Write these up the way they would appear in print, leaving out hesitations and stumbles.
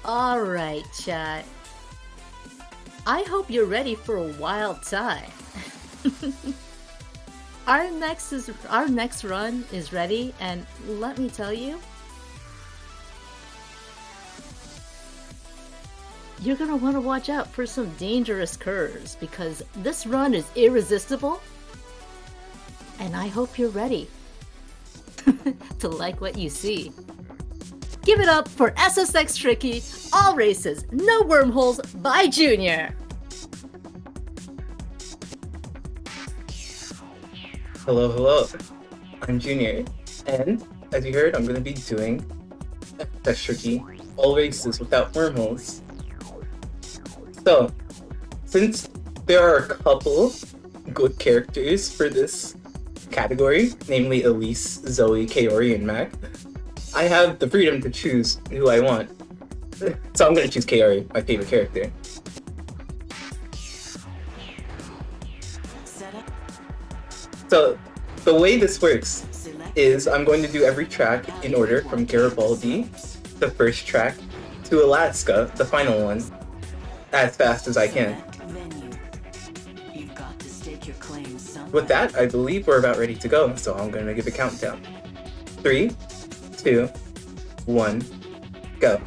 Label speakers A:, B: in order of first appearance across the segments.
A: Alright, chat. I hope you're ready for a wild time. Our next run is ready, and let me tell you, you're gonna want to watch out for some dangerous curves because this run is irresistible, and I hope you're ready to like what you see. Give it up for SSX Tricky, all races, no wormholes by Junior.
B: Hello, I'm Junior, and as you heard, I'm going to be doing SSX Tricky, all races without wormholes. So, since there are a couple good characters for this category, namely Elise, Zoe, Kaori, and Mac, I have the freedom to choose who I want. So I'm going to choose Kaori, my favorite character. So the way this works is I'm going to do every track in order from Garibaldi, the first track, to Alaska, the final one, as fast as I can. With that, I believe we're about ready to go, so I'm going to give a countdown. 3, 2, 1, go.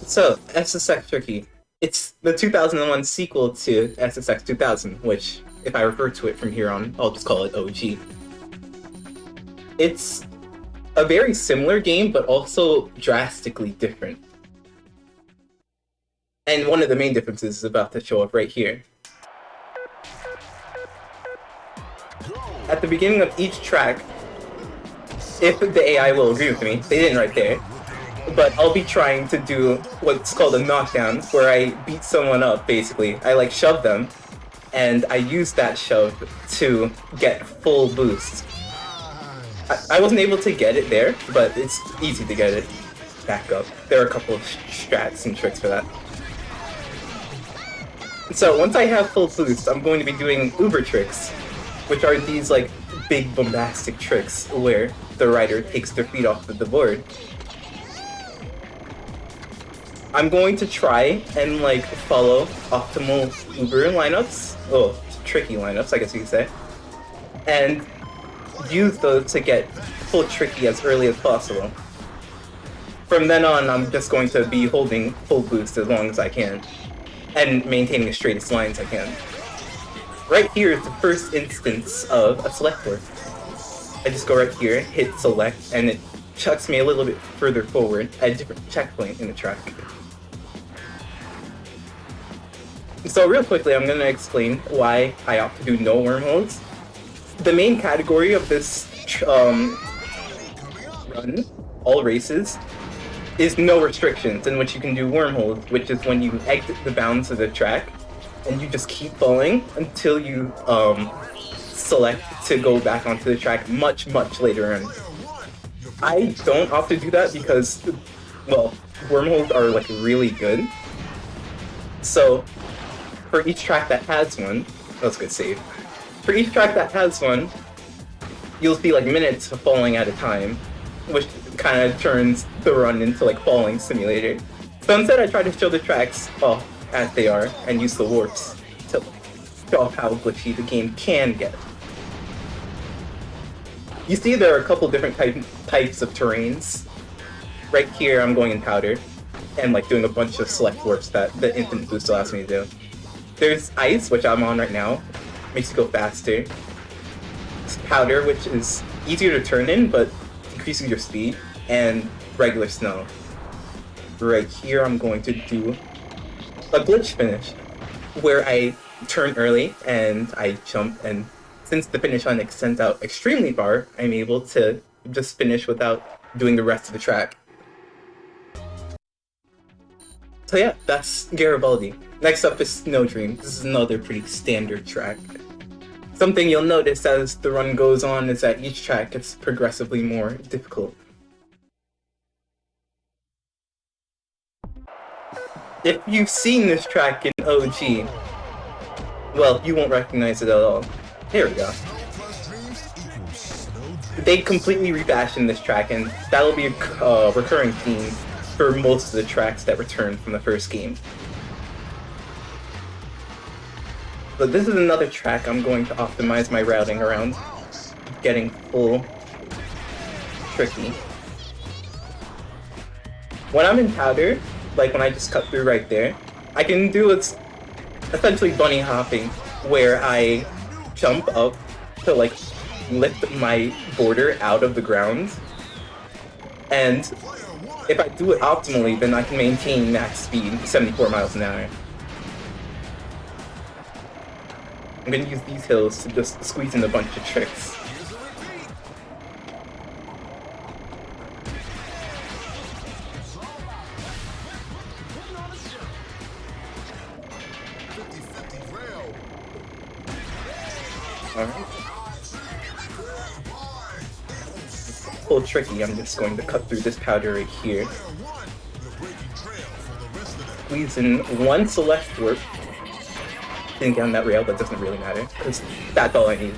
B: So, SSX Tricky. It's the 2001 sequel to SSX 2000, which, if I refer to it from here on, I'll just call it OG. It's a very similar game, but also drastically different. And one of the main differences is about to show up right here. At the beginning of each track, if the AI will agree with me, they didn't right there, but I'll be trying to do what's called a knockdown, where I beat someone up, basically. I shove them, and I use that shove to get full boost. I wasn't able to get it there, but it's easy to get it back up. There are a couple of strats and tricks for that. So once I have full boost, I'm going to be doing uber tricks, which are these big bombastic tricks where the rider takes their feet off of the board. I'm going to try and follow optimal Uber lineups, tricky lineups, I guess you could say, and use those to get full tricky as early as possible. From then on, I'm just going to be holding full boost as long as I can, and maintaining the straightest lines I can. Right here is the first instance of a select board. I just go right here, hit select, and it chucks me a little bit further forward at a different checkpoint in the track. So real quickly, I'm going to explain why I opt to do no wormholes. The main category of this run, all races, is no restrictions, in which you can do wormholes, which is when you exit the bounds of the track, and you just keep falling until you select to go back onto the track much later on. I don't opt to do that because, well, wormholes are really good. So for each track that has one, that's a good save. For each track that has one, you'll see minutes of falling at a time, which kind of turns the run into falling simulator. So instead, I try to show the tracks off as they are and use the warps to show off how glitchy the game can get. You see there are a couple different types of terrains. Right here, I'm going in powder and doing a bunch of select warps that the infinite boost allows me to do. There's ice, which I'm on right now, makes you go faster. It's powder, which is easier to turn in, but increases your speed, and regular snow. Right here, I'm going to do a glitch finish, where I turn early and I jump, and since the finish line extends out extremely far, I'm able to just finish without doing the rest of the track. So yeah, that's Garibaldi. Next up is Snow Dream. This is another pretty standard track. Something you'll notice as the run goes on is that each track gets progressively more difficult. If you've seen this track in OG, well, you won't recognize it at all. Here we go. They completely refashioned this track, and that'll be a recurring theme for most of the tracks that returned from the first game. But this is another track I'm going to optimize my routing around, getting full tricky. When I'm in powder, like when I just cut through right there, I can do what's essentially bunny hopping, where I jump up to like lift my border out of the ground, and if I do it optimally, then I can maintain max speed, 74 miles an hour. I'm gonna use these hills to just squeeze in a bunch of tricks. Alright. Full tricky, I'm just going to cut through this powder right here. Squeeze in one select warp. Didn't get on that rail, but doesn't really matter, because that's all I need.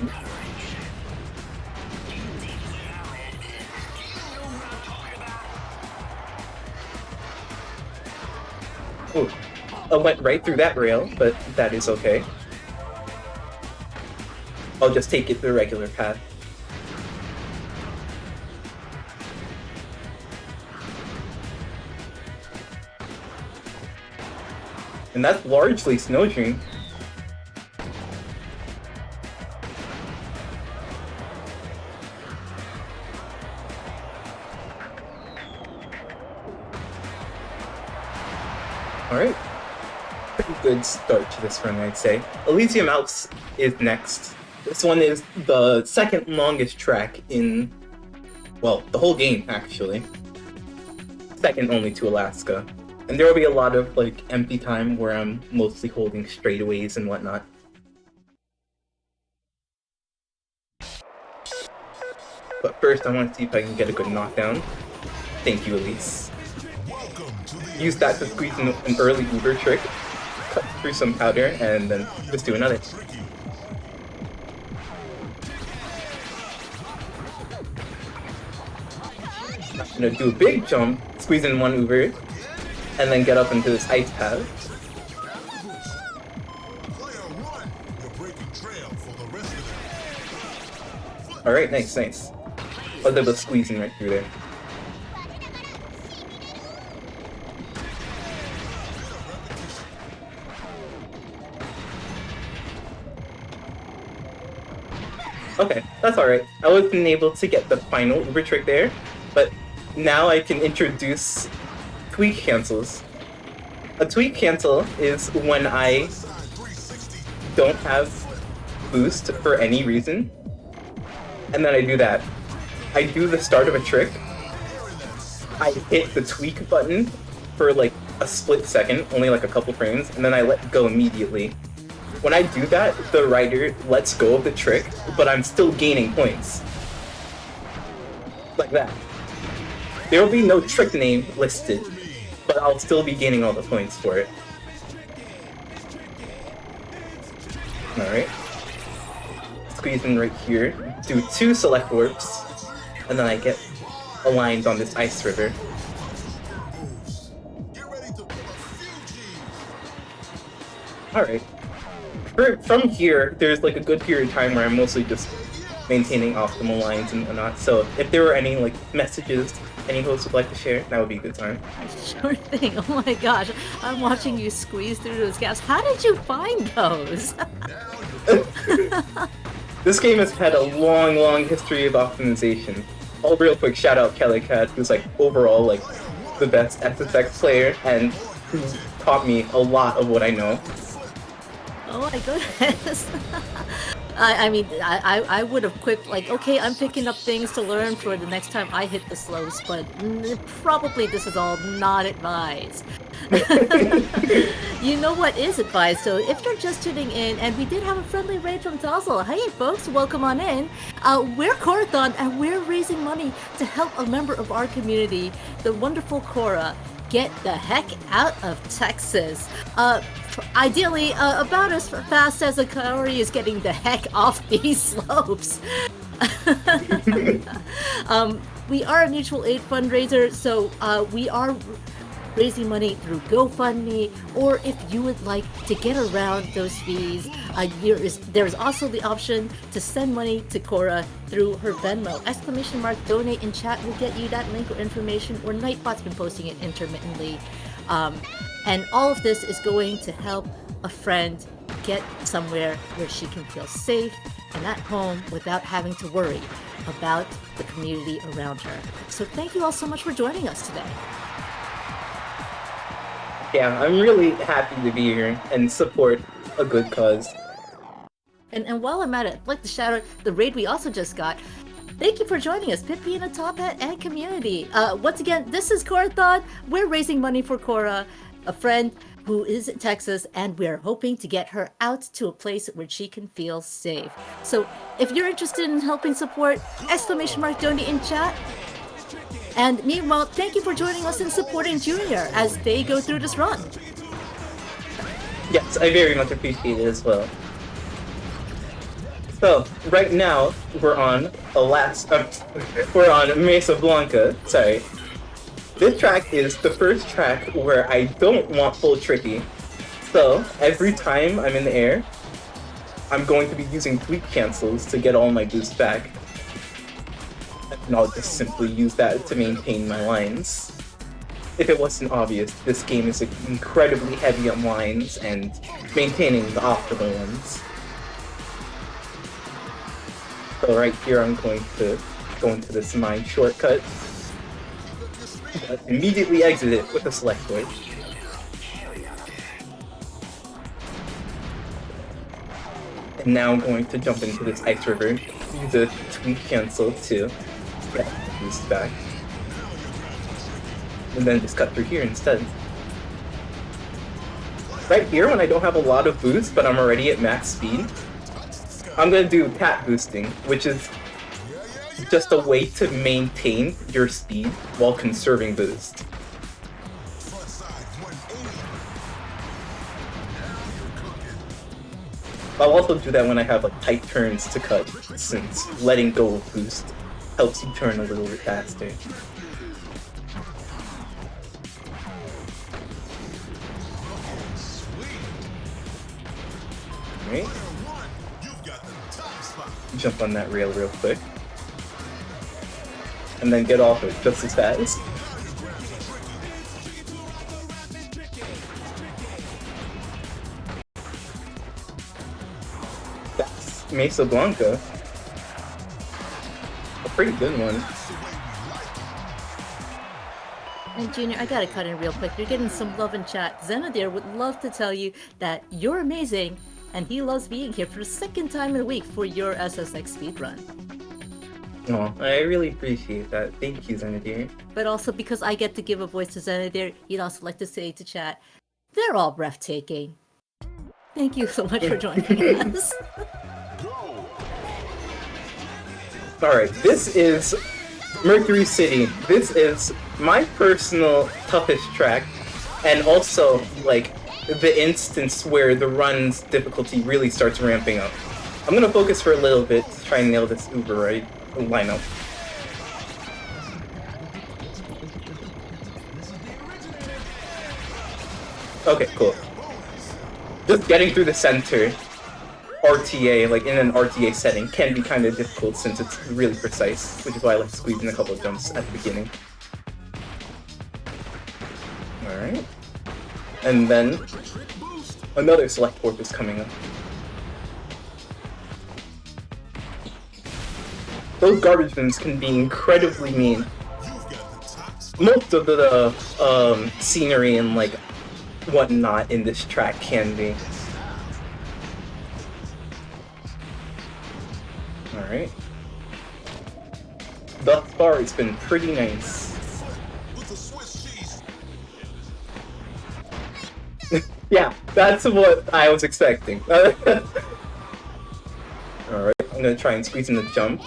B: Ooh, I went right through that rail, but that is okay. I'll just take it the regular path. And that's largely Snow Dream. Alright. Pretty good start to this run, I'd say. Elysium Alps is next. This one is the second longest track in, well, the whole game, actually. Second only to Alaska. And there will be a lot of, like, empty time where I'm mostly holding straightaways and whatnot. But first, I want to see if I can get a good knockdown. Thank you, Elise. Use that to squeeze in an early Uber trick, cut through some powder, and then just do another. I'm gonna do a big jump, squeeze in one Uber, and then get up into this ice path. Alright, nice, nice. I was able to squeeze in right through there. Okay, that's alright. I wasn't able to get the final Uber trick there, but now I can introduce tweak cancels. A tweak cancel is when I don't have boost for any reason, and then I do that. I do the start of a trick, I hit the tweak button for like a split second, only like a couple frames, and then I let go immediately. When I do that, the rider lets go of the trick, but I'm still gaining points. Like that. There will be no trick name listed, but I'll still be gaining all the points for it. Alright. Squeeze in right here, do 2 select warps, and then I get aligned on this ice river. Alright. From here, there's like a good period of time where I'm mostly just maintaining optimal lines and whatnot, so if there were any like messages any host would like to share, that would be a good time.
A: Sure thing. Oh my gosh, I'm watching you squeeze through those gaps. How did you find those?
B: This game has had a long history of optimization. Oh, real quick, shout out Kelly Cat, who's like overall like the best SSX player and who taught me a lot of what I know.
A: Oh my goodness. I would have quick, like, okay, I'm picking up things to learn for the next time I hit the slopes, but probably this is all not advised. You know what is advised, so if you're just tuning in, and we did have a friendly raid from Tozzle. Hey folks, welcome on in. We're Corathon, and we're raising money to help a member of our community, the wonderful Cora, get the heck out of Texas. Ideally, about as fast as a Kaori is getting the heck off these slopes. we are a mutual aid fundraiser, so we are raising money through GoFundMe, or if you would like to get around those fees, there's also the option to send money to Cora through her Venmo. !donate in chat will get you that link or information, or Nightbot's been posting it intermittently. And all of this is going to help a friend get somewhere where she can feel safe and at home without having to worry about the community around her. So thank you all so much for joining us today.
B: Yeah, I'm really happy to be here and support a good cause.
A: And while I'm at it, I'd like to shout out the raid we also just got. Thank you for joining us, Pippi and a Top Hat and community. Once again, this is Corathon. We're raising money for Cora, a friend who is in Texas, and we're hoping to get her out to a place where she can feel safe. So if you're interested in helping support, !donate in chat. And meanwhile, thank you for joining us and supporting Junior as they go through this run.
B: Yes, I very much appreciate it as well. So, right now, we're on we're on Mesa Blanca, sorry. This track is the first track where I don't want full Tricky. So, every time I'm in the air, I'm going to be using tweak cancels to get all my boosts back. And I'll just simply use that to maintain my lines. If it wasn't obvious, this game is incredibly heavy on lines and maintaining the optimal ones. So right here I'm going to go into this mine shortcut. Immediately exit it with a select point. And now I'm going to jump into this ice river, use a tweak cancel to get the boost back. And then just cut through here instead. Right here, when I don't have a lot of boost, but I'm already at max speed, I'm going to do tap boosting, which is just a way to maintain your speed while conserving boost. I'll also do that when I have like tight turns to cut, since letting go of boost helps you turn a little bit faster. Alright. Jump on that rail real quick. And then get off it just as fast. That's Mesa Blanca. A pretty good one.
A: And Junior, I gotta cut in real quick. You're getting some love in chat. Xanadir would love to tell you that you're amazing, and he loves being here for the second time in a week for your SSX speedrun.
B: Oh, I really appreciate that. Thank you, Xanadir.
A: But also because I get to give a voice to Xanadir, he'd also like to say to chat, they're all breathtaking. Thank you so much for joining us.
B: Alright, this is Mercury City. This is my personal toughest track, and also, like, the instance where the run's difficulty really starts ramping up. I'm gonna focus for a little bit to try and nail this Uber right lineup. Okay, cool. Just getting through the center RTA, like in an RTA setting, can be kind of difficult since it's really precise, which is why I like to squeeze in a couple of jumps at the beginning. Alright. And then another select warp is coming up. Those garbage bins can be incredibly mean. Most of the scenery and like whatnot in this track can be. Alright. Thus far, it's been pretty nice. Yeah, that's what I was expecting. Alright, I'm gonna try and squeeze in the jump.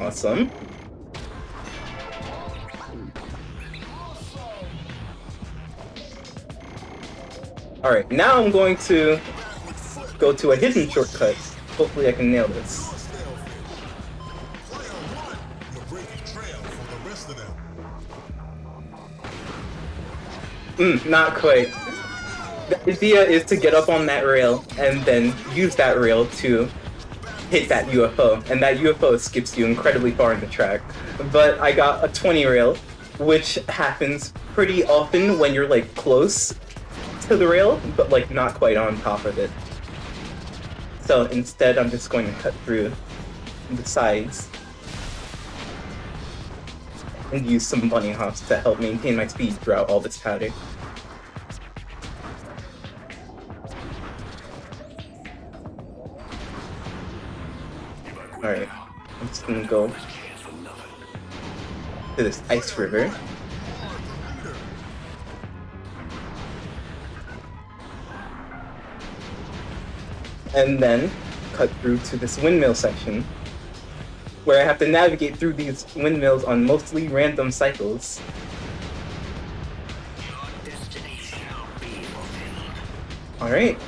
B: Awesome. Alright, now I'm going to go to a hidden shortcut. Hopefully I can nail this. Not quite. The idea is to get up on that rail and then use that rail to hit that UFO, and that UFO skips you incredibly far in the track. But I got a 20 rail, which happens pretty often when you're like close to the rail, but like not quite on top of it. So instead, I'm just going to cut through the sides and use some bunny hops to help maintain my speed throughout all this powder. Alright, I'm just gonna go to this ice river. And then cut through to this windmill section, where I have to navigate through these windmills on mostly random cycles. Alright.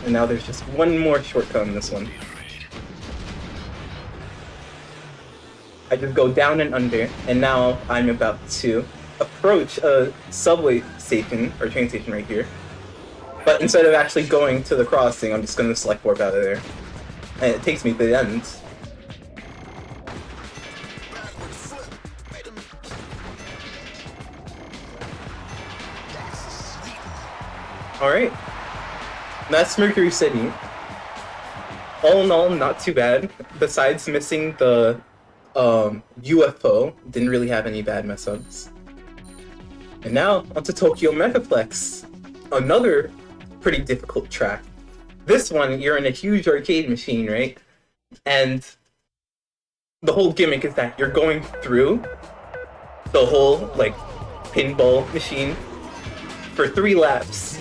B: And now there's just one more shortcut on this one. I just go down and under, and now I'm about to approach a subway station, or train station right here. But instead of actually going to the crossing, I'm just going to select warp out of there. And it takes me to the end. Alright. That's Mercury City. All in all, not too bad. Besides missing the UFO, didn't really have any bad mess-ups. And now, onto Tokyo Megaplex. Another pretty difficult track. This one, you're in a huge arcade machine, right? And the whole gimmick is that you're going through the whole, like, pinball machine for 3 laps.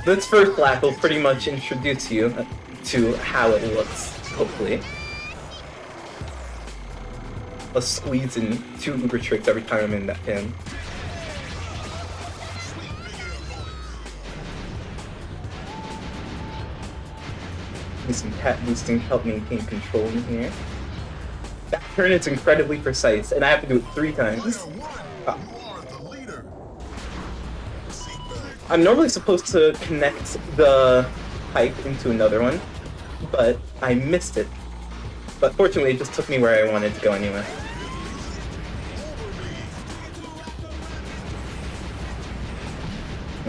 B: This first lap will pretty much introduce you to how it looks, hopefully. I'll squeeze in 2 uber tricks every time I'm in that pin. Need some cat boosting to help maintain control in here. That turn is incredibly precise, and I have to do it 3 times. Ah. I'm normally supposed to connect the pipe into another one, but I missed it. But fortunately, it just took me where I wanted to go anyway.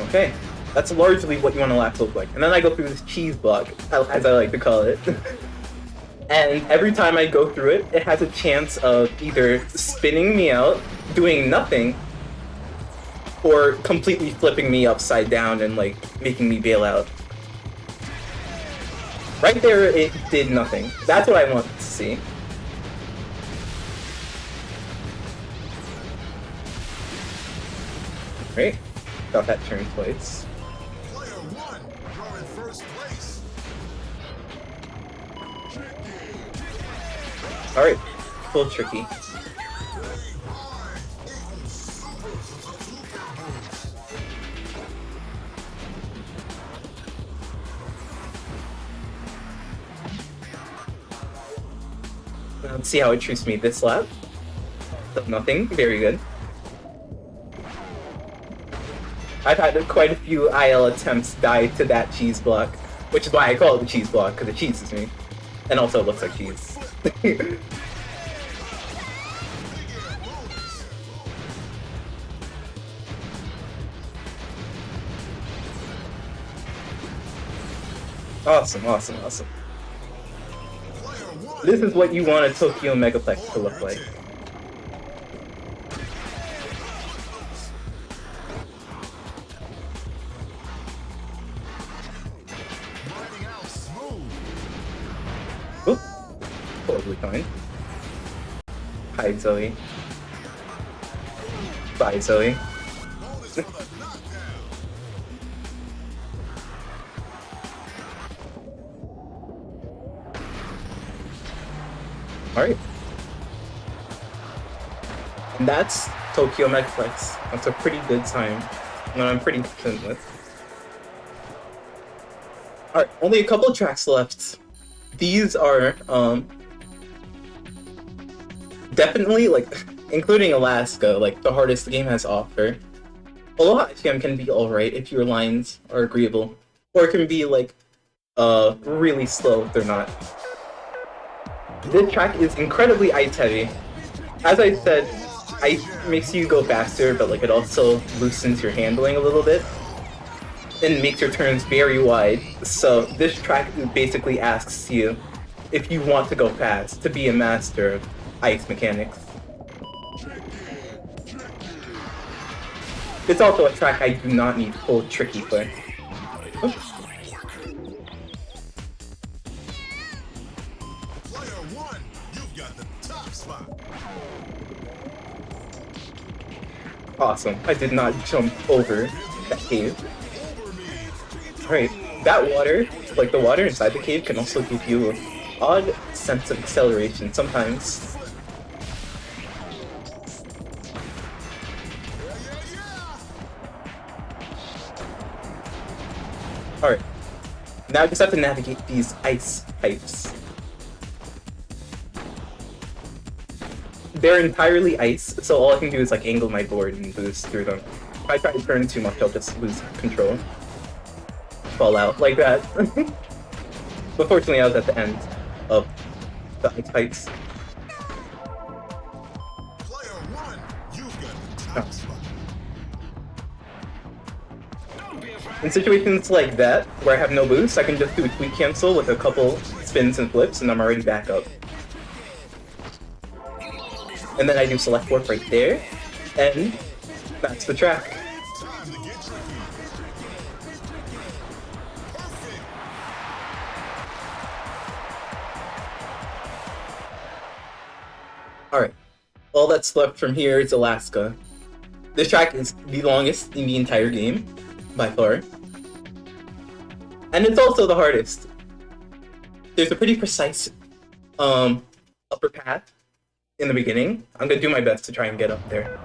B: Okay, that's largely what you want a lap to look like. And then I go through this cheese block, as I like to call it. And every time I go through it, it has a chance of either spinning me out, doing nothing, or completely flipping me upside down and like making me bail out. Right there, it did nothing. That's what I wanted to see. Great. Got that turn twice.
C: Player 1, you're in first place.
B: Alright, full tricky. Let's see how it treats me this lap. So nothing, very good. I've had quite a few IL attempts die to that cheese block, which is why I call it the cheese block, because it cheeses me. And also it looks like cheese. Awesome, awesome, awesome. This is what you want a Tokyo Megaplex to look like. Oop. Totally fine. Hi, Zoe. Bye, Zoe. Alright. And that's Tokyo Megaplex. That's a pretty good time. One I'm pretty content with. Alright, only a couple tracks left. These are, definitely, like, including Alaska, like, the hardest the game has to offer. Aloha ITM can be alright if your lines are agreeable. Or it can be, like, really slow if they're not. This track is incredibly ice heavy. As I said, ice makes you go faster, but like it also loosens your handling a little bit and makes your turns very wide. So this track basically asks you, if you want to go fast, to be a master of ice mechanics. It's also a track I do not need full tricky for. Oops. Awesome. I did not jump over that cave. Alright, that water, like the water inside the cave, can also give you an odd sense of acceleration sometimes. Alright, now I just have to navigate these ice pipes. They're entirely ice, so all I can do is like angle my board and boost through them. If I try to turn too much, I'll just lose control. Fall out like that. But fortunately, I was at the end of the ice pipes. In situations like that, where I have no boost, I can just do a tweak cancel with a couple spins and flips, and I'm already back up. And then I do select warp right there, and that's the track. Alright, all that's left from here is Alaska. This track is the longest in the entire game, by far. And it's also the hardest. There's a pretty precise upper path in the beginning. I'm gonna do my best to try and get up there.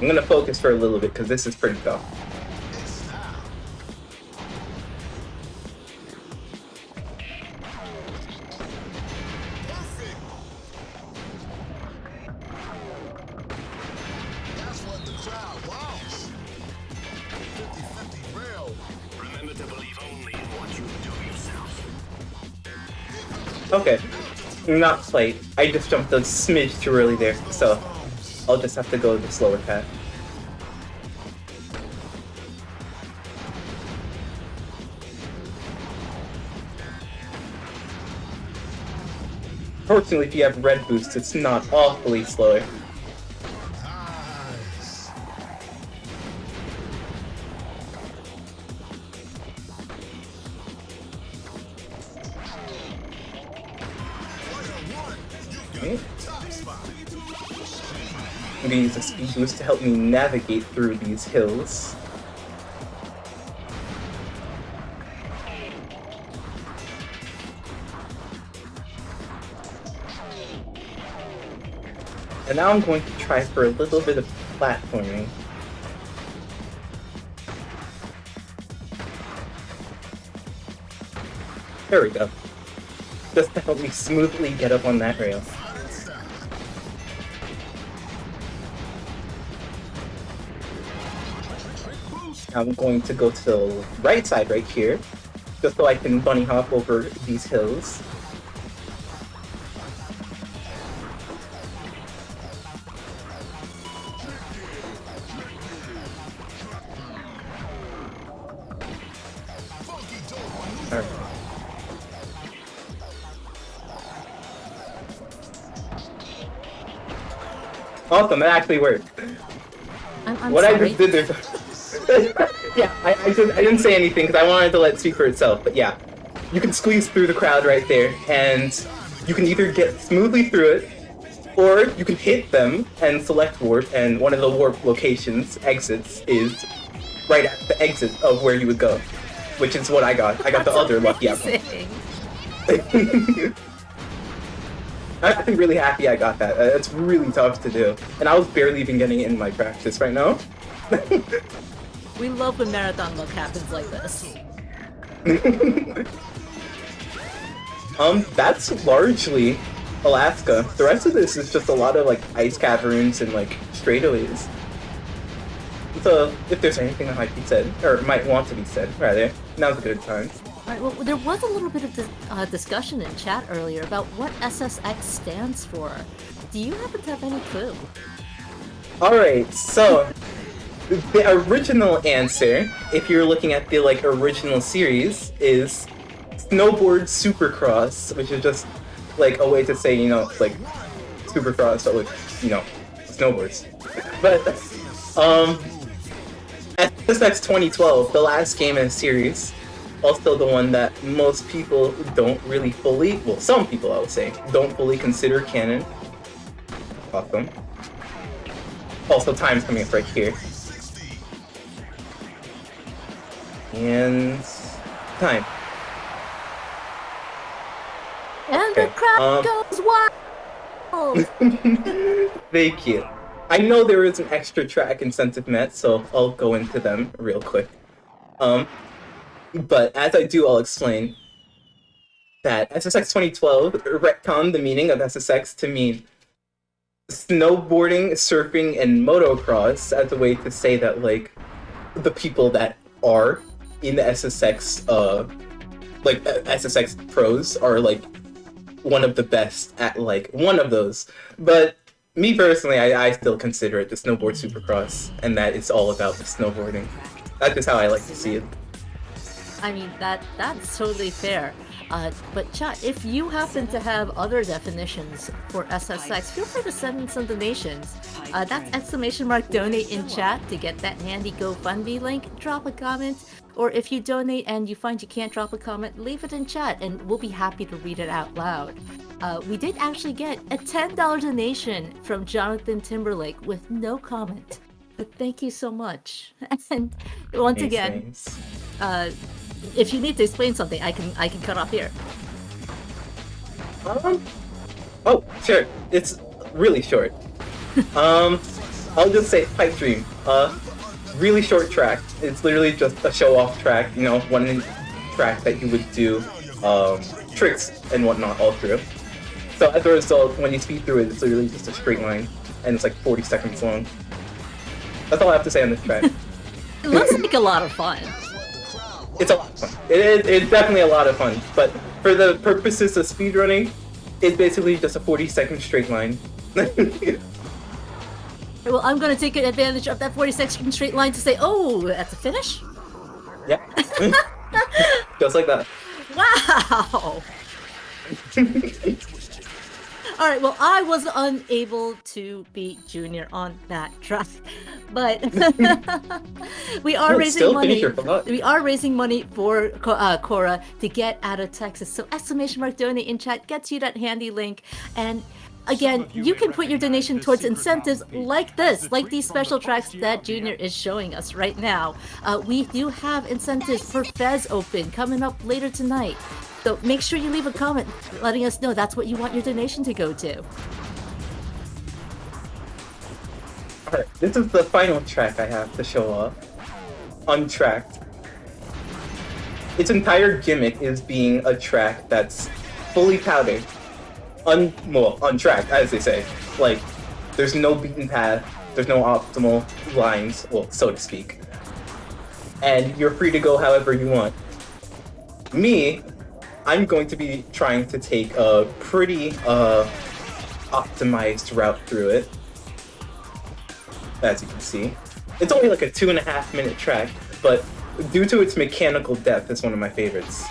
B: I'm gonna focus for a little bit because this is pretty tough. Okay, not quite. I just jumped a smidge too early there, so I'll just have to go the slower path. Fortunately, if you have red boost, it's not awfully slower. Okay. I'm gonna use a speed boost to help me navigate through these hills. And now I'm going to try for a little bit of platforming. There we go. Just to help me smoothly get up on that rail. I'm going to go to the right side right here, just so I can bunny hop over these hills. Alright. Awesome, that actually worked.
A: I'm
B: what
A: sorry.
B: I just did there. Yeah, I didn't say anything because I wanted to let it speak for itself, but yeah. You can squeeze through the crowd right there, and you can either get smoothly through it, or you can hit them and select warp, and one of the warp locations, exits, is right at the exit of where you would go. which is what I got. I got the other lucky outcome.
A: Amazing.
B: I'm really happy I got that. It's really tough to do. And I was barely even getting it in my practice right now.
A: We love when marathon luck happens like this.
B: That's largely Alaska. The rest of this is just a lot of like ice caverns and like straightaways. So if there's anything that might be said, or might want to be said, rather, now's a good time.
A: Alright, well, there was a little bit of discussion in chat earlier about what SSX stands for. Do you happen to have any clue?
B: Alright, so the original answer, if you're looking at the like original series, is Snowboard Supercross, which is just like a way to say, you know, like Supercross, but with, you know, snowboards. But SSX 2012, the last game in the series, also the one that most people don't really fully, well, some people I would say, don't fully consider canon. Awesome. Also, time's coming up right here. And time.
A: And
B: Okay,
A: the crowd goes wild!
B: Thank you. I know there is an extra track incentive met, so I'll go into them real quick. But as I do, I'll explain that SSX 2012 retconned the meaning of SSX to mean snowboarding, surfing, and motocross as a way to say that, like, the people that are in the SSX, like, SSX pros are, like, one of the best at, like, one of those. But me personally, I still consider it the snowboard supercross, and that it's all about the snowboarding. That's just how I like to see it.
A: I mean, that's totally fair. But chat, if you happen to have other definitions for SSX, feel free to send in some donations. That's !donate in chat to get that handy GoFundMe link. Drop a comment, or if you donate and you find you can't drop a comment, leave it in chat and we'll be happy to read it out loud. We did actually get a $10 donation from Jonathan Timberlake with no comment. But thank you so much. And once again, if you need to explain something, I can cut off here.
B: Oh, sure. It's really short. I'll just say Pipe Dream. Really short track. It's literally just a show-off track, you know, one track that you would do tricks and whatnot all through. So as a result, when you speed through it, it's literally just a straight line, and it's like 40 seconds long. That's all I have to say on this track.
A: It looks like a lot of fun.
B: It's a lot of fun. It's definitely a lot of fun, but for the purposes of speedrunning, it's basically just a 40-second straight line.
A: Well, I'm gonna take advantage of that 40-second straight line to say, oh, at the finish?
B: Yeah. Just like that.
A: Wow! Alright, well, I was unable to beat Junior on that track, but we are raising money. We are raising money for Cora to get out of Texas. So !donate in chat gets you that handy link, and again, you can put your donation towards incentives like this, like these special tracks that Junior is showing us right now. We do have incentives for Fez Open coming up later tonight. So make sure you leave a comment letting us know that's what you want your donation to go to.
B: Alright, this is the final track I have to show off. Untracked. Its entire gimmick is being a track that's fully powdered. Untracked, as they say. Like, there's no beaten path, there's no optimal lines, well, so to speak. And you're free to go however you want. Me, I'm going to be trying to take a pretty optimized route through it. As you can see. It's only like a 2.5 minute track, but due to its mechanical depth, it's one of my favorites.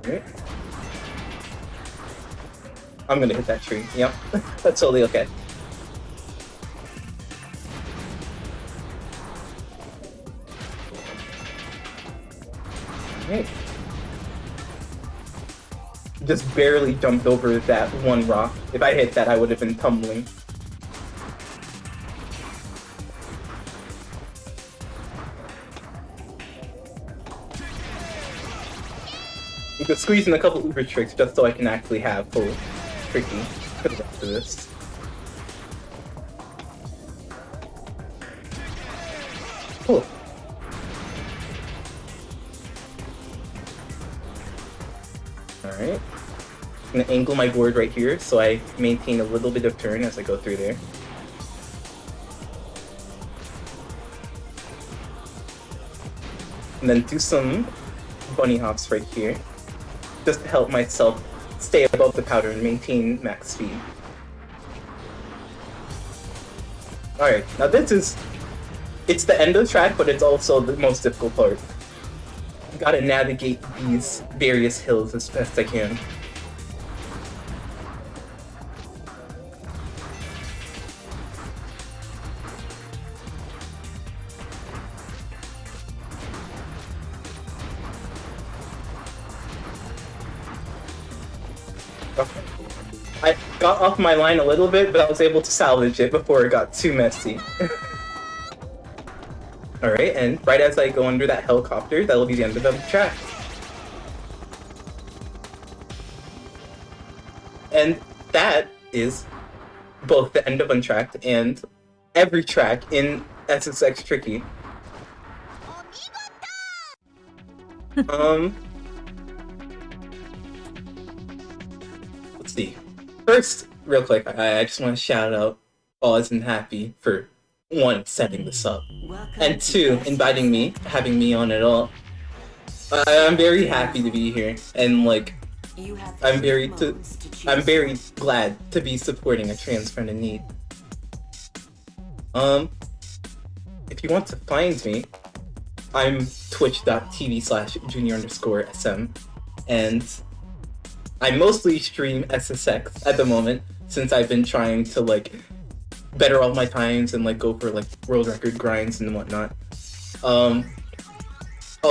B: Alright. I'm gonna hit that tree. Yep, that's totally okay. Alright. Just barely jumped over that one rock. If I hit that, I would have been tumbling. You could squeeze in a couple Uber tricks just so I can actually have full Tricky for the rest of this. Cool. Alright. I'm gonna angle my board right here so I maintain a little bit of turn as I go through there. And then do some bunny hops right here, just to help myself stay above the powder and maintain max speed. Alright, now it's the end of the track, but it's also the most difficult part. I gotta navigate these various hills as best I can. I got off my line a little bit, but I was able to salvage it before it got too messy. Alright, and right as I go under that helicopter, that'll be the end of the track. And that is both the end of Untracked and every track in SSX Tricky. Let's see. First, real quick, I just want to shout out Oz and Happy for 1, setting this up, and 2, inviting me, having me on it all. I'm very happy to be here, and like, I'm very glad to be supporting a trans friend in need. If you want to find me, I'm twitch.tv/junior_SM, and I mostly stream SSX at the moment, since I've been trying to like better all my times and like go for like world record grinds and whatnot. I'll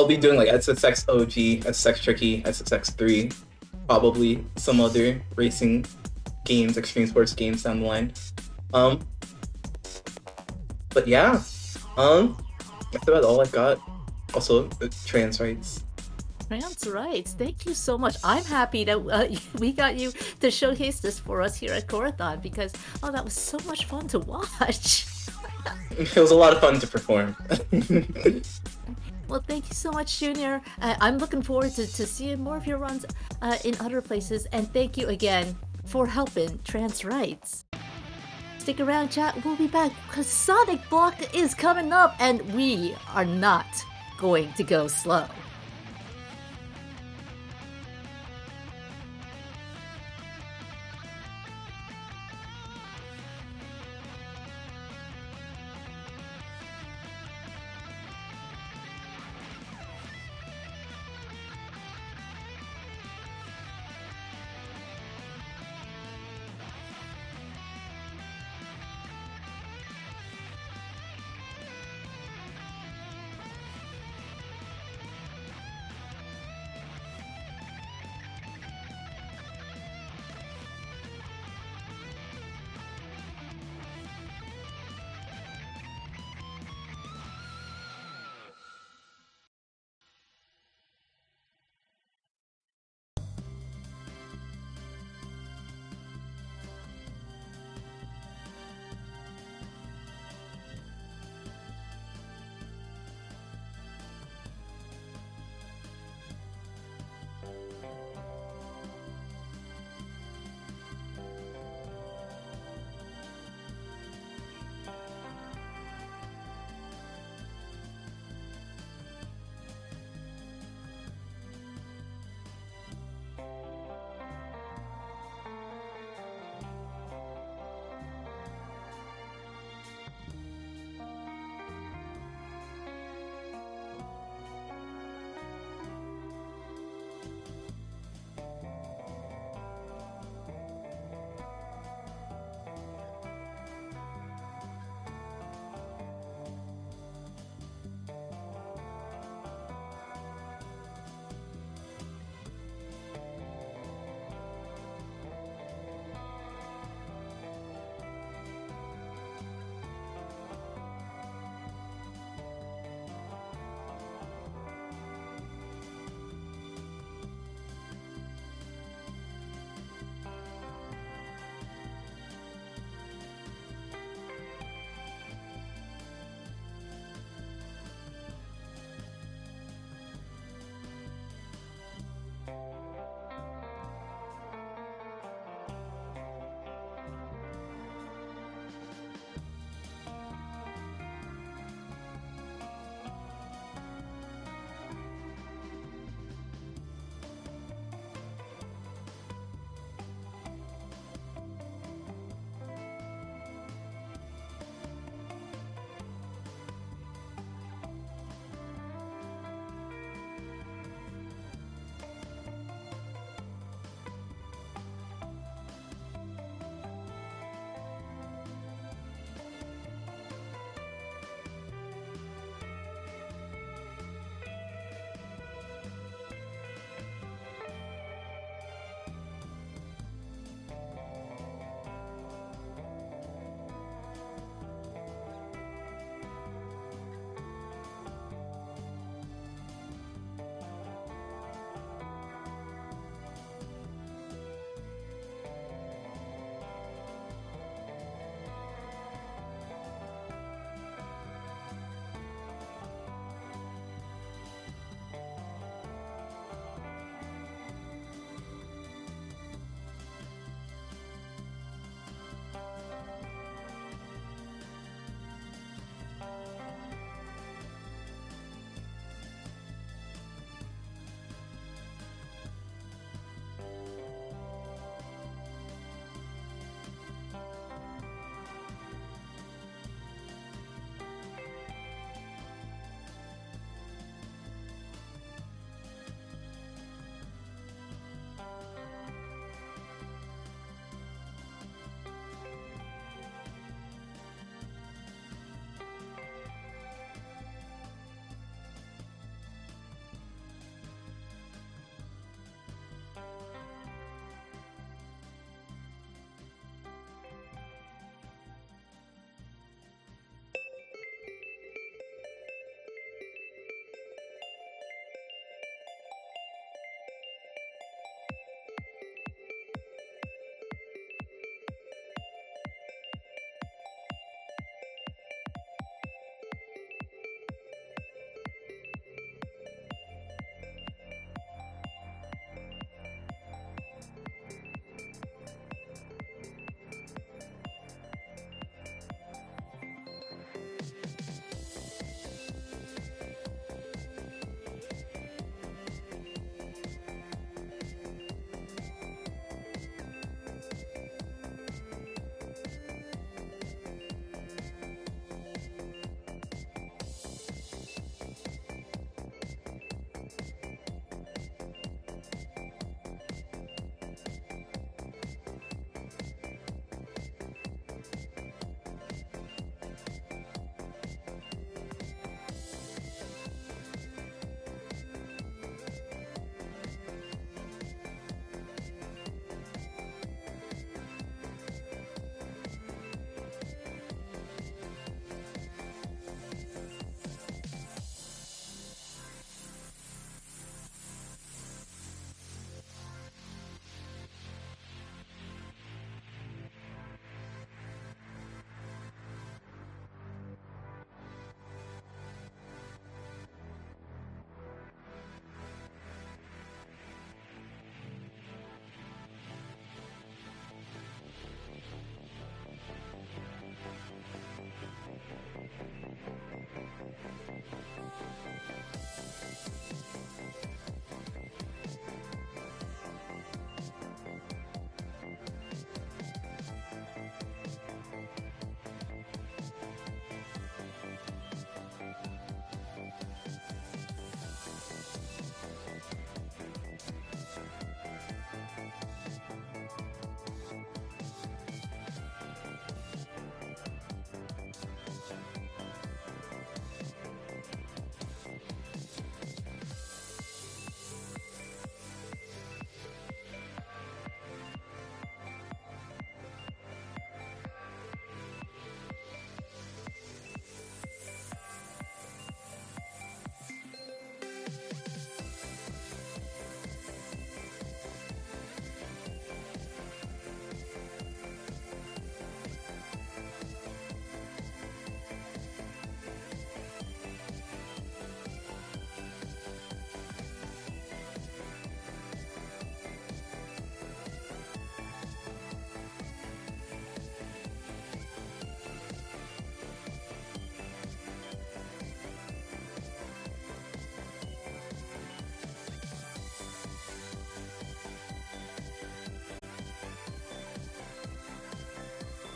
B: be doing like SSX OG, SSX Tricky, SSX 3, probably some other racing games, extreme sports games down the line. But yeah, that's about all I've got. Also, trans rights.
A: Trans rights. Thank you so much. I'm happy that we got you to showcase this for us here at Corathon because, oh, that was so much fun to watch.
B: It was a lot of fun to perform.
A: Well, thank you so much, Junior. I'm looking forward to seeing more of your runs in other places, and thank you again for helping trans rights. Stick around, chat. We'll be back because Sonic Block is coming up, and we are not going to go slow.